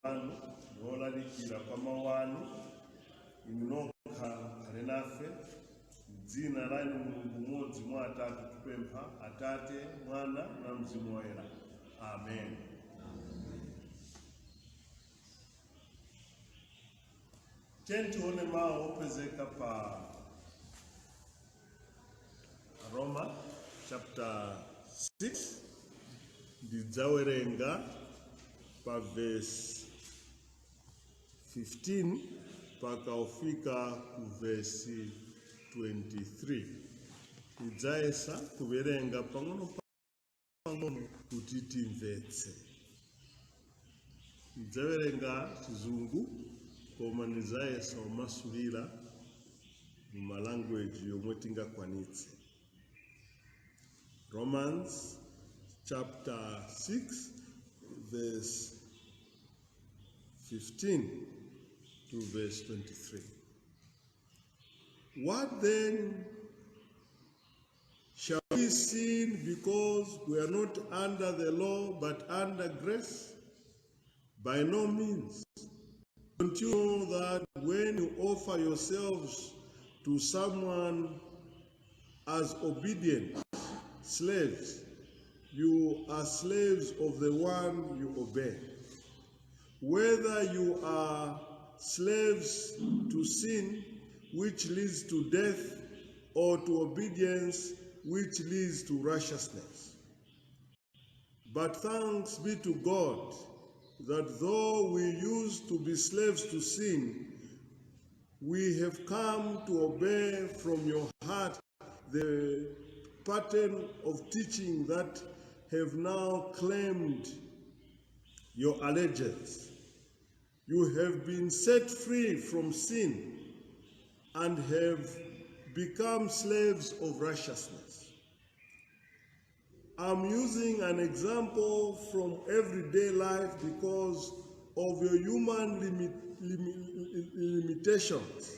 wanu nolalikira kwama wanu imunokha khale nafe dzina lanu Mulungu mmodzi mwa atatu tupempha, Atate, Mwana na Mzimu Woyera. Amen. Tione mawu opezeka pa Roma chapter 6 ndidzawerenga pa verse 15 paka ufika ku verse 23. Ndidzayesa kuwerenga pang'ono kuti timvetse. Ndidzawerenga Chizungu koma ndidzayesa kumasulira mu language yomwe tingakwanitse. Romans chapter 6 verse 15 to verse 23. What then? Shall we sin because we are not under the law but under grace? By no means. Don't you know that when you offer yourselves to someone as obedient slaves, you are slaves of the one you obey? Whether you are slaves to sin, which leads to death, or to obedience, which leads to righteousness. But thanks be to God that though we used to be slaves to sin, we have come to obey from your heart the pattern of teaching that have now claimed your allegiance. You have been set free from sin and have become slaves of righteousness. I'm using an example from everyday life because of your human limitations.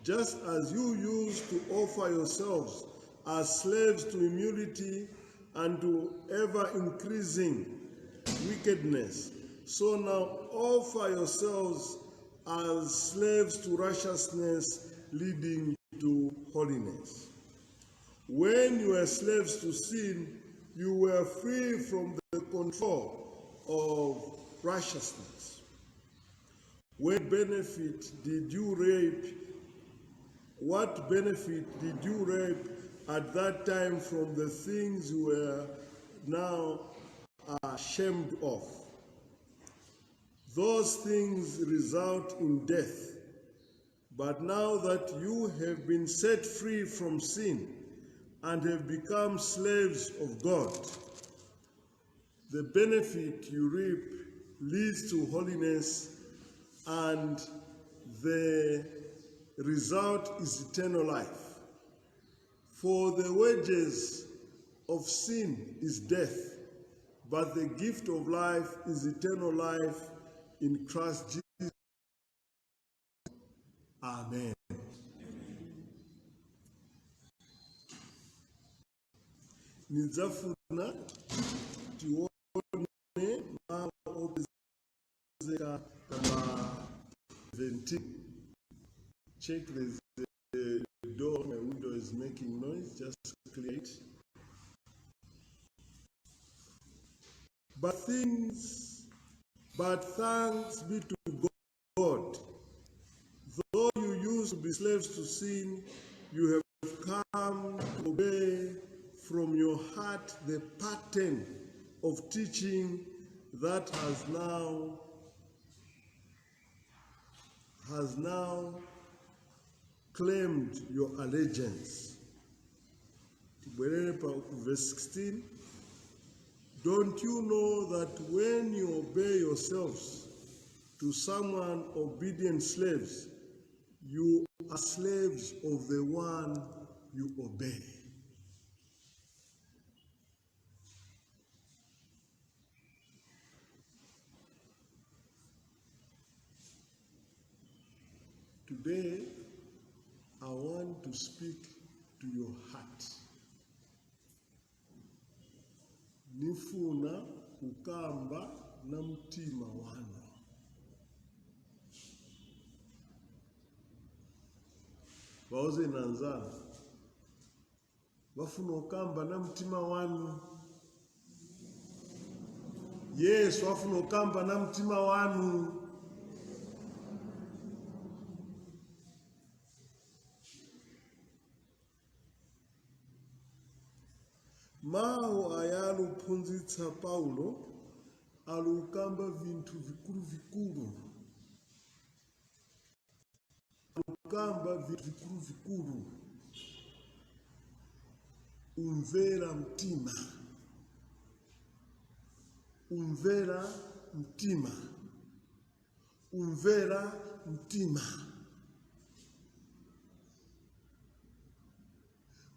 Just as you used to offer yourselves as slaves to immunity and to ever-increasing wickedness, so now offer yourselves as slaves to righteousness leading to holiness. When you were slaves to sin, you were free from the control of righteousness. What benefit did you reap at that time from the things you were now ashamed of? Those things result in death. But now that you have been set free from sin and have become slaves of God, the benefit you reap leads to holiness, and the result is eternal life. For the wages of sin is death, but the gift of life is eternal life in Christ Jesus. Amen. Nizafuna tione mawu opezeka kama 17. Check the door, my window is making noise, just clear it. But thanks be to God. Though you used to be slaves to sin, you have come to obey from your heart the pattern of teaching that has now claimed your allegiance. Verse 16. Don't you know that when you obey yourselves to someone obedient slaves, you are slaves of the one you obey? Today, I want to speak to your heart. Nifuna kukamba na mtima wanu. baoze nanzana bafuna okamba na mtima wanu. Yesu afuna okamba na mtima wanu. Mawu ayaluphunzitsa Paulo alukamba vintu vikulu vikulu. Alukamba vintu vikulu vikulu. Umvera mtima. Umvera mtima. Umvera mtima.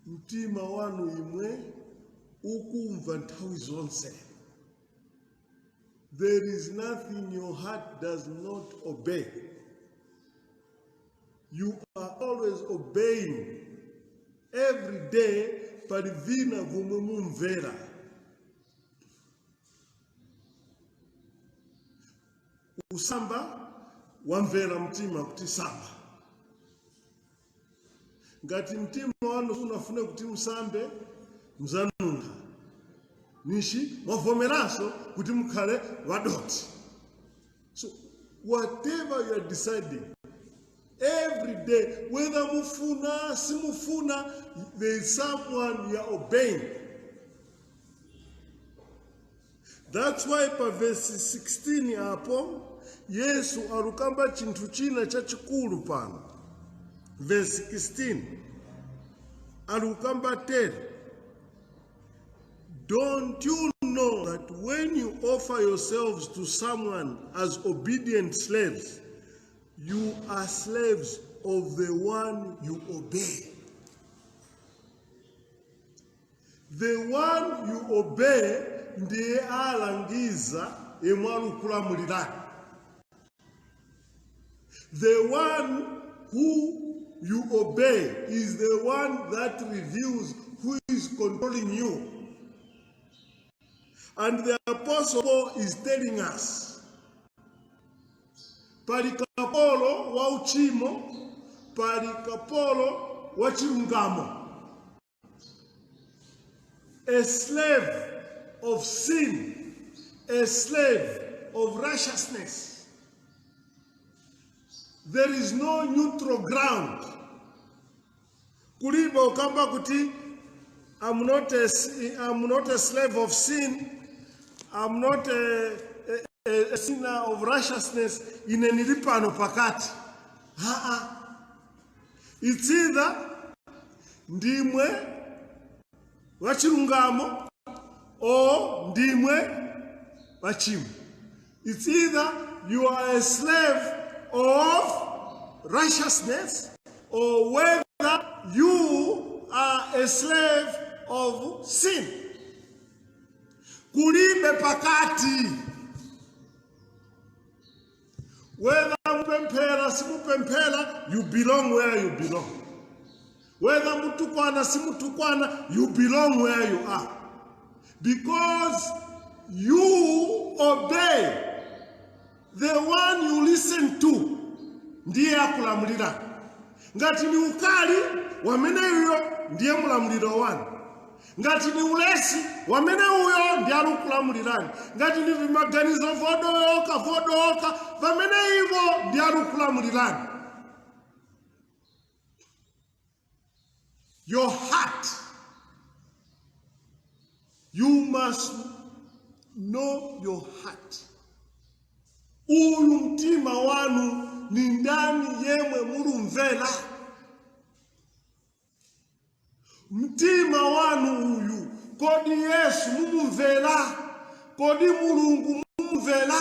Mtima wanu imwe ukumva nthawi zonse. There is nothing your heart does not obey. You are always obeying. Every day, parivina vumumumvera. Usamba, wamvera mtima kuti samba. Ngati mtima wanu unafuna kuti musambe, mzanunga. Nishi, mwavomeraso kuti mukhale wadoti. So, whatever you are deciding, every day, whether mufuna, simufuna, there is someone you are obeying. That's why pa verse 16 hapo, Yesu alukamba chintu china chachikulu pano. Verse 16, alukamba tell, don't you know that when you offer yourselves to someone as obedient slaves, you are slaves of the one you obey? The one you obey ndiye alangiza emwalukulamulirani. The one who you obey is the one that reveals who is controlling you. And the Apostle Paul is telling us, palikapolo wa uchimo, palikapolo wa chilungamo. A slave of sin, a slave of righteousness. There is no neutral ground. Kuliba ukamba kuti, I'm not a slave of sin, I'm not a sinner of righteousness in any ripano pakati. It's either ndimwe wachilungamo or ndimwe wachimo. It's either you are a slave of righteousness or whether you are a slave of sin. Kulibe pakati. Whether mupempera simupempera, you belong where you belong. Whether mutukwana simutukwana, you belong where you are. Because you obey the one you listen to. Ndiye akulamulira. Ngati ni ukali, wamene uyo ndiye mulamuliro wanu. Ngati ni ulesi, wamene uyo ndiye alukulamulirani. Ngati ni vimaganizo vodoka, wamene hivyo ndiye alukulamulirani. Your heart. You must know your heart. Uyu mtima wanu ni ndani yemwe mulumvera. Mtima wanu uyu, kodi Yesu mumumvera, kodi Mulungu mumumvera.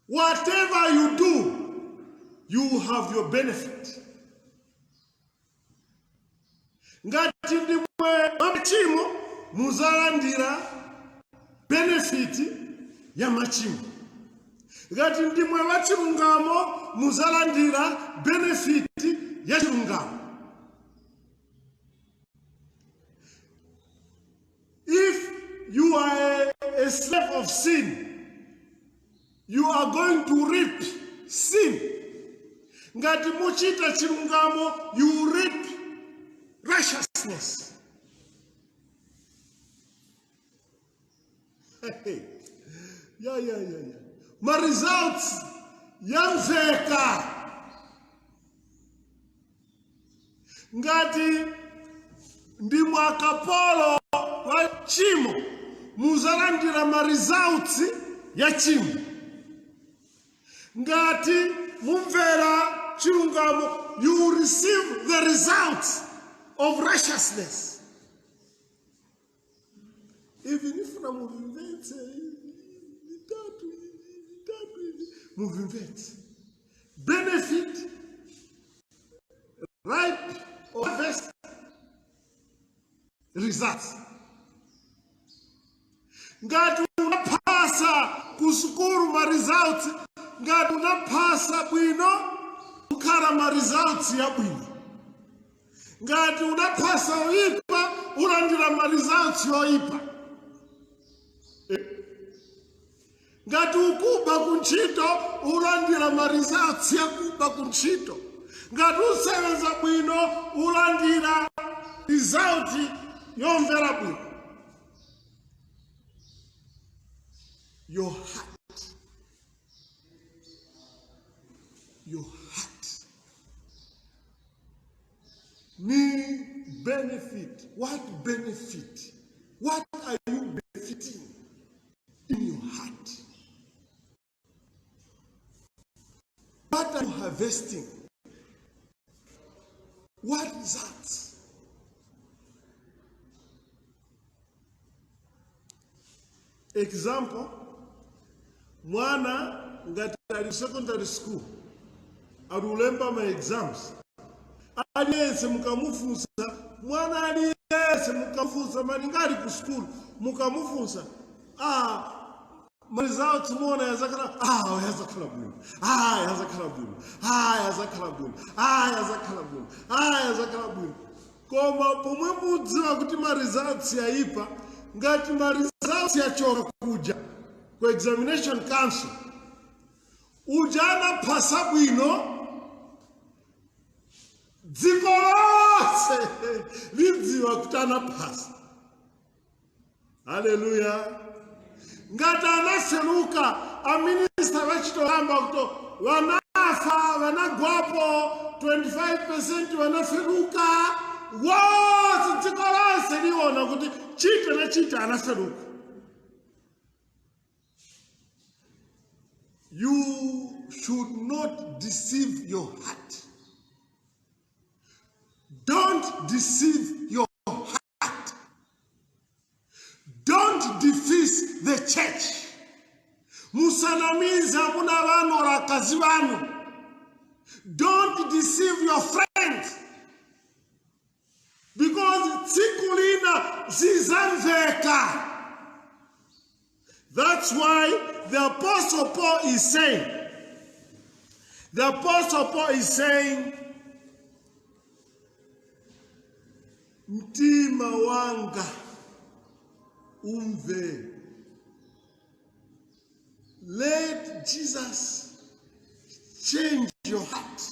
Whatever you do, you have your benefit. Ngati ndimwe machimo, muzalandira benefit ya machimo. Ngati ndimwe wachilungamo, muzalandira benefit ya chilungamo. If you are a slave of sin, you are going to reap sin. Ngati muchita chilungamo, you reap righteousness. Yeah. My results, yamveka. Ngati ndi mwakapolo wa chimo, muzalandira ma results ya chimo. Ngati mumvera chilungamo, you will receive the results of righteousness. Even if na muvimvetse, muvimvetse. Benefit, ripe or harvest results. Ngati unapasa kusukuru ma results, ngati unapasa bwino ukara ma results ya bwino. Ngati unapasa oipa ulandira ma results yoipa. Ngati ukuba kunchito ulandira ma results ya kuba kunchito. Ngati usebenza bwino ulandira result yomvera bwino. Your heart. Need benefit. What benefit? What are you benefiting in your heart? What are you harvesting? What is that? Example, mwana ngati ali secondary school, arulemba my exams. Aliyese mukamufunsa, mwana aliyese mukamufunsa, malingali ku school, mukamufunsa, my results mwana yazakala, yazakala bwino, yazakala bwino, yazakala bwino, yazakala bwino. Koma pomwe mudziwa kuti ma results yaipa, ngati ma results yachoka kuja ku examination council, ujana pasa bwino, dziko lonse lidziwa kuti anapasa. Hallelujah. Ngati anaseruka aminister vachitohamba kuti vanafa vanagwapo 25% vanaseruka, wose dziko lonse liona kuti chita na chita anaseruka. You should not deceive your heart. Don't deceive your heart. Don't defeat the church. Musanamiza muna vanu rakazi vanu. Don't deceive your friends. Because tsikulina zizamveka. That's why the Apostle Paul is saying, mtima wanga umve. Let Jesus change your heart.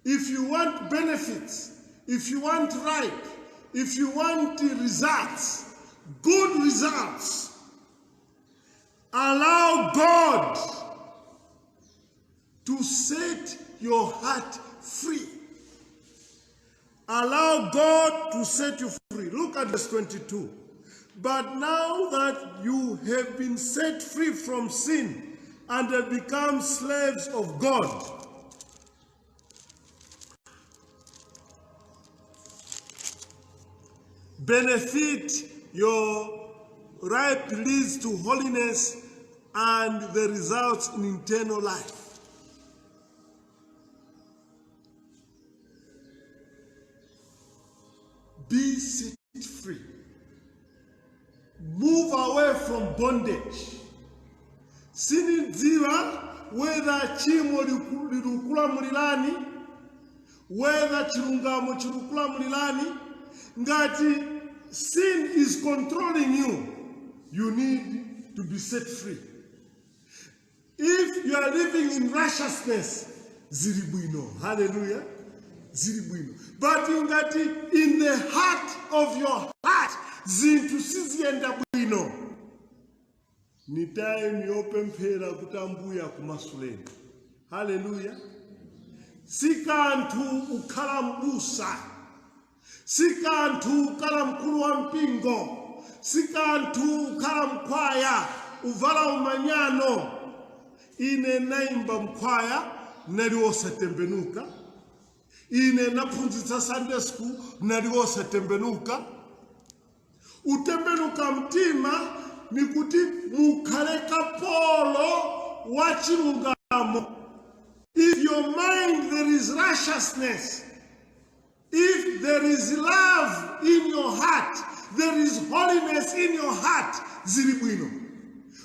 If you want benefits, if you want ripe, if you want results, good results, allow God to set your heart free. Allow God to set you free. Look at verse 22. But now that you have been set free from sin and have become slaves of God, benefit your ripe leads to holiness and the results in eternal life. Be set free. Move away from bondage. Sinidziwa whether chimo lirukula mulilani, whether chilungamo chirukula mulilani, ngati sin is controlling you, you need to be set free. If you are living in righteousness, ziribuino. Hallelujah. Ziribuino. But in the heart of your heart, zintu sizienda bwino. Ni time yopemphera kutambuya kumasuleni. Hallelujah. Sikantu ukhala mbusa. Sikantu ukhala mkulu wa mpingo. Sikantu ukhala mkwaya. Uvala umanyano. Ine naimba mkwaya naliwosa tembenuka. Ine naphunzitsa Sunday school naliwosa tembenuka. Utembenuka mtima nikuti mukhale kapolo wa chilungamo. If your mind there is righteousness, if there is love in your heart, there is holiness in your heart, zili bwino.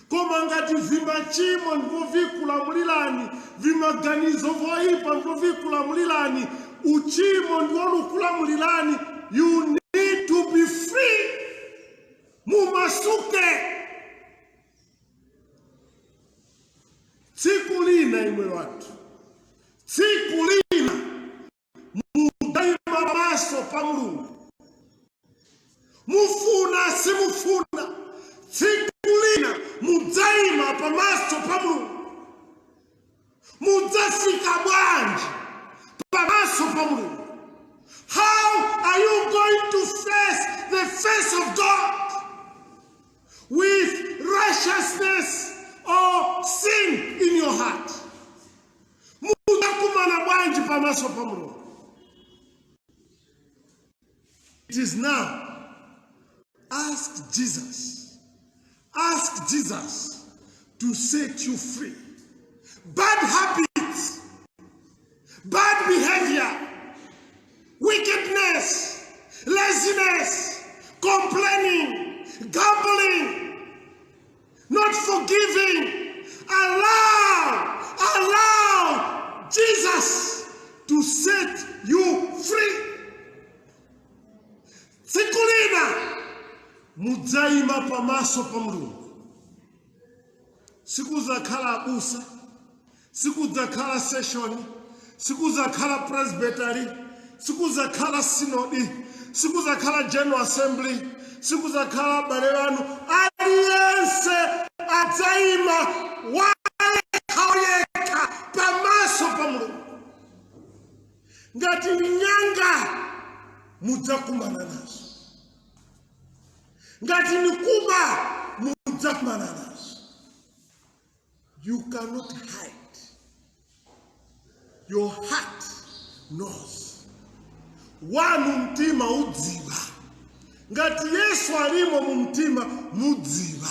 Koma ngati vimba chimo ndipo vikulamulirani, vimaganizo voyipa ndipo vikulamulirani, uchimo ndipo lukulamulirani, you need to be free. Mumasuke. Tsiku lina imwe watu. Tsiku lina mudaima maso pa Mulungu. Mufuna simufuna. Tsiku lina mudaima pa maso pa Mulungu. Mudafika bwanji pa maso pa Mulungu. How are you going to face the face of God? With righteousness or sin in your heart? It is now. Ask Jesus. Ask Jesus to set you free. Bad habits, bad behavior, wickedness, laziness, complaining, gambling, not forgiving. Allow Jesus to set you free. Sikulina mudaima pamaso pa Mulungu. Siku zakhala abusa, siku zakhala session, siku zakhala presbytery, siku zakhala synod, siku zakhala general assembly, siku zakhala barewanu, aliyense ataima wale kaoyeka pamaso pa Mulungu. Ngati nyanga mudzakumana nazo. Ngati nikuba mudzakumana nazo. You cannot hide. Your heart knows. Wanu mtima udziwa. Ngati Yesu alimo mumtima mudziwa.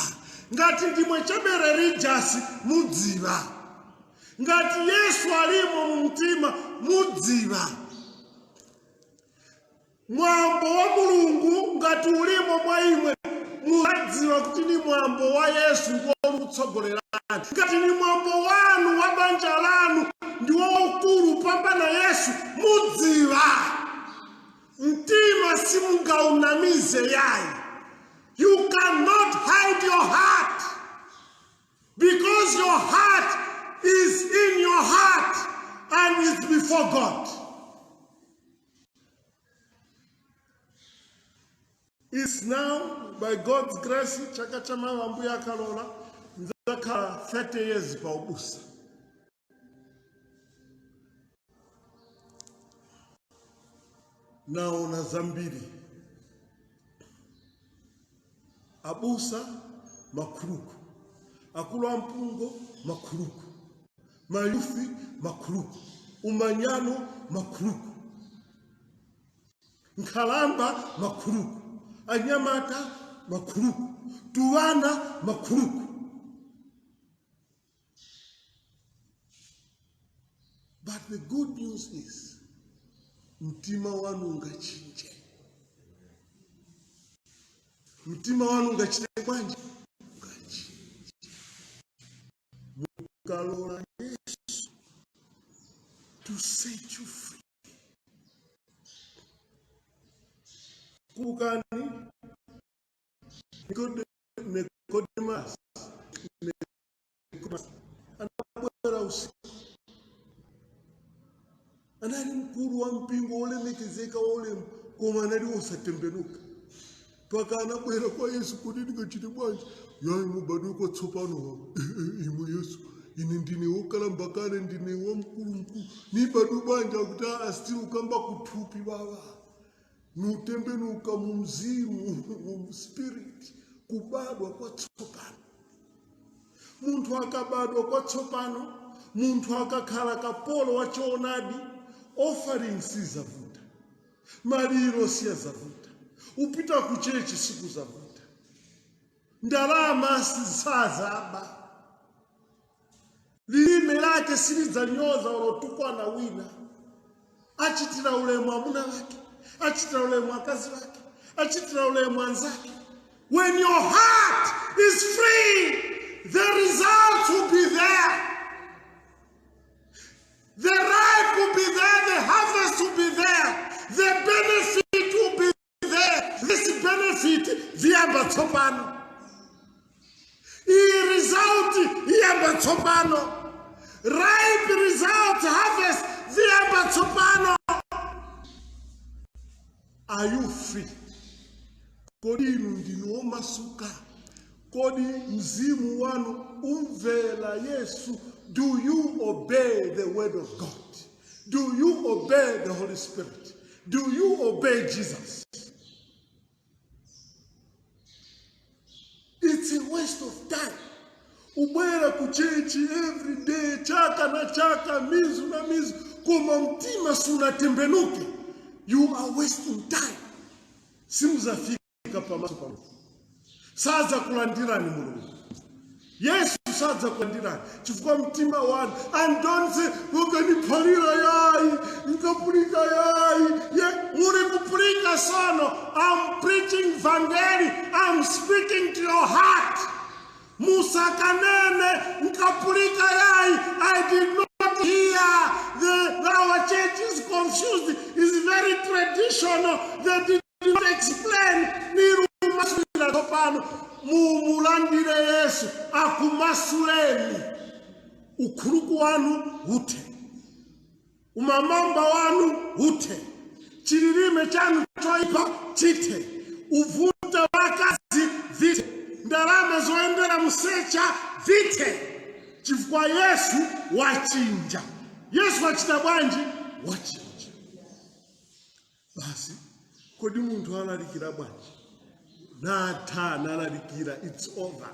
Ngati ndimwe chebere religious mudziwa. Ngati Yesu alimo mumtima mudziwa. Mwambo wa Mulungu ngati ulimo mwa imwe mudziwa kuti ni mwambo wa Yesu ngolutsogolera. Ngati ni mwambo wanu wa banja lanu ndiwo ukulu pambana Yesu mudziwa. Mtima simungaunamize yayi. You cannot hide your heart, because your heart is in your heart and is before God. It's now, by God's grace, chaka chama wambuya kalola, nzaka 30 years pa ubusa. Naona zambiri. Abusa makuruku. Akula mpungo makuruku. Mayufi makuruku. Umanyano makuruku. Nkalamba makuruku. Anyamata makuruku. Tuwana makuruku. But the good news is, mtima wanu ungachinje. Mtima wanu ungachinje kwanje. Ungachinje. Mukalola Yesu to set you free. Kukani Nicodemus anabwera usiku. Anali mkulu wa mpingo olemekezeka olemu koma anali osatembenuka. Paka anabwera kwa Yesu kuti ndingachite bwanji. Yayi mubadwe kwatsopano imwe Yesu. Ine ndine wokalamba kale ndine wamkulu. Nibadwe bwanji akuti still ukamba kuthupi baba. Nutembenuka mu mzimu, mu spirit. Kubadwa kwatsopano. Muntu akabadwa kwatsopano, muntu akakhala kapolo wachoonadi, offering sizavuta. Maliro siyazavuta. Upita kuchechi siku zavuta. Ndalama sizazaba. Lilime lake silidzanyoza olotukwa na wina. Achitira ulemu amuna wake. Achitira ulemu akazi wake. Achitira ulemu anzake. When your heart is free, the results will be there. The ripe will be there. The harvest will be there. The benefit will be there. This benefit, viamba tsopano. I result, viamba tsopano. Ripe result, harvest, viamba tsopano. Are you free? Kodi ndino masuka. Kodi mzimu wanu umvela Yesu. Do you obey the word of God? Do you obey the Holy Spirit? Do you obey Jesus? It's a waste of time. Ubwera kuchechi every day, chaka na chaka, mizu na mizu, koma mtima sunatembenuke. You are wasting time. Simuzafika pamaso pamaso. Saza kulandirani mulungu. Yesu saza kulandirani. Chifukwa mtima wanu. And don't say, ukanipalira yai, nikapulika yai. Muri kupulika sono. I'm preaching vangeli. I'm speaking to your heart. Musa kanene, nikapulika yai. I did not hear. Our church is confused. It's very traditional. They did not explain. Mumulandire Yesu akumasuleni. Ukuluku wanu hute. Umamamba wanu hute. Chilirime chanu choipa chite. Uvuta wakazi vite. Ndarama zoendera musecha vite. Chifukwa Yesu wachinja. Yesu wachita bwanji wachinja. Basi kodi muntu analikira bwanji. Nata nalalikira, it's over.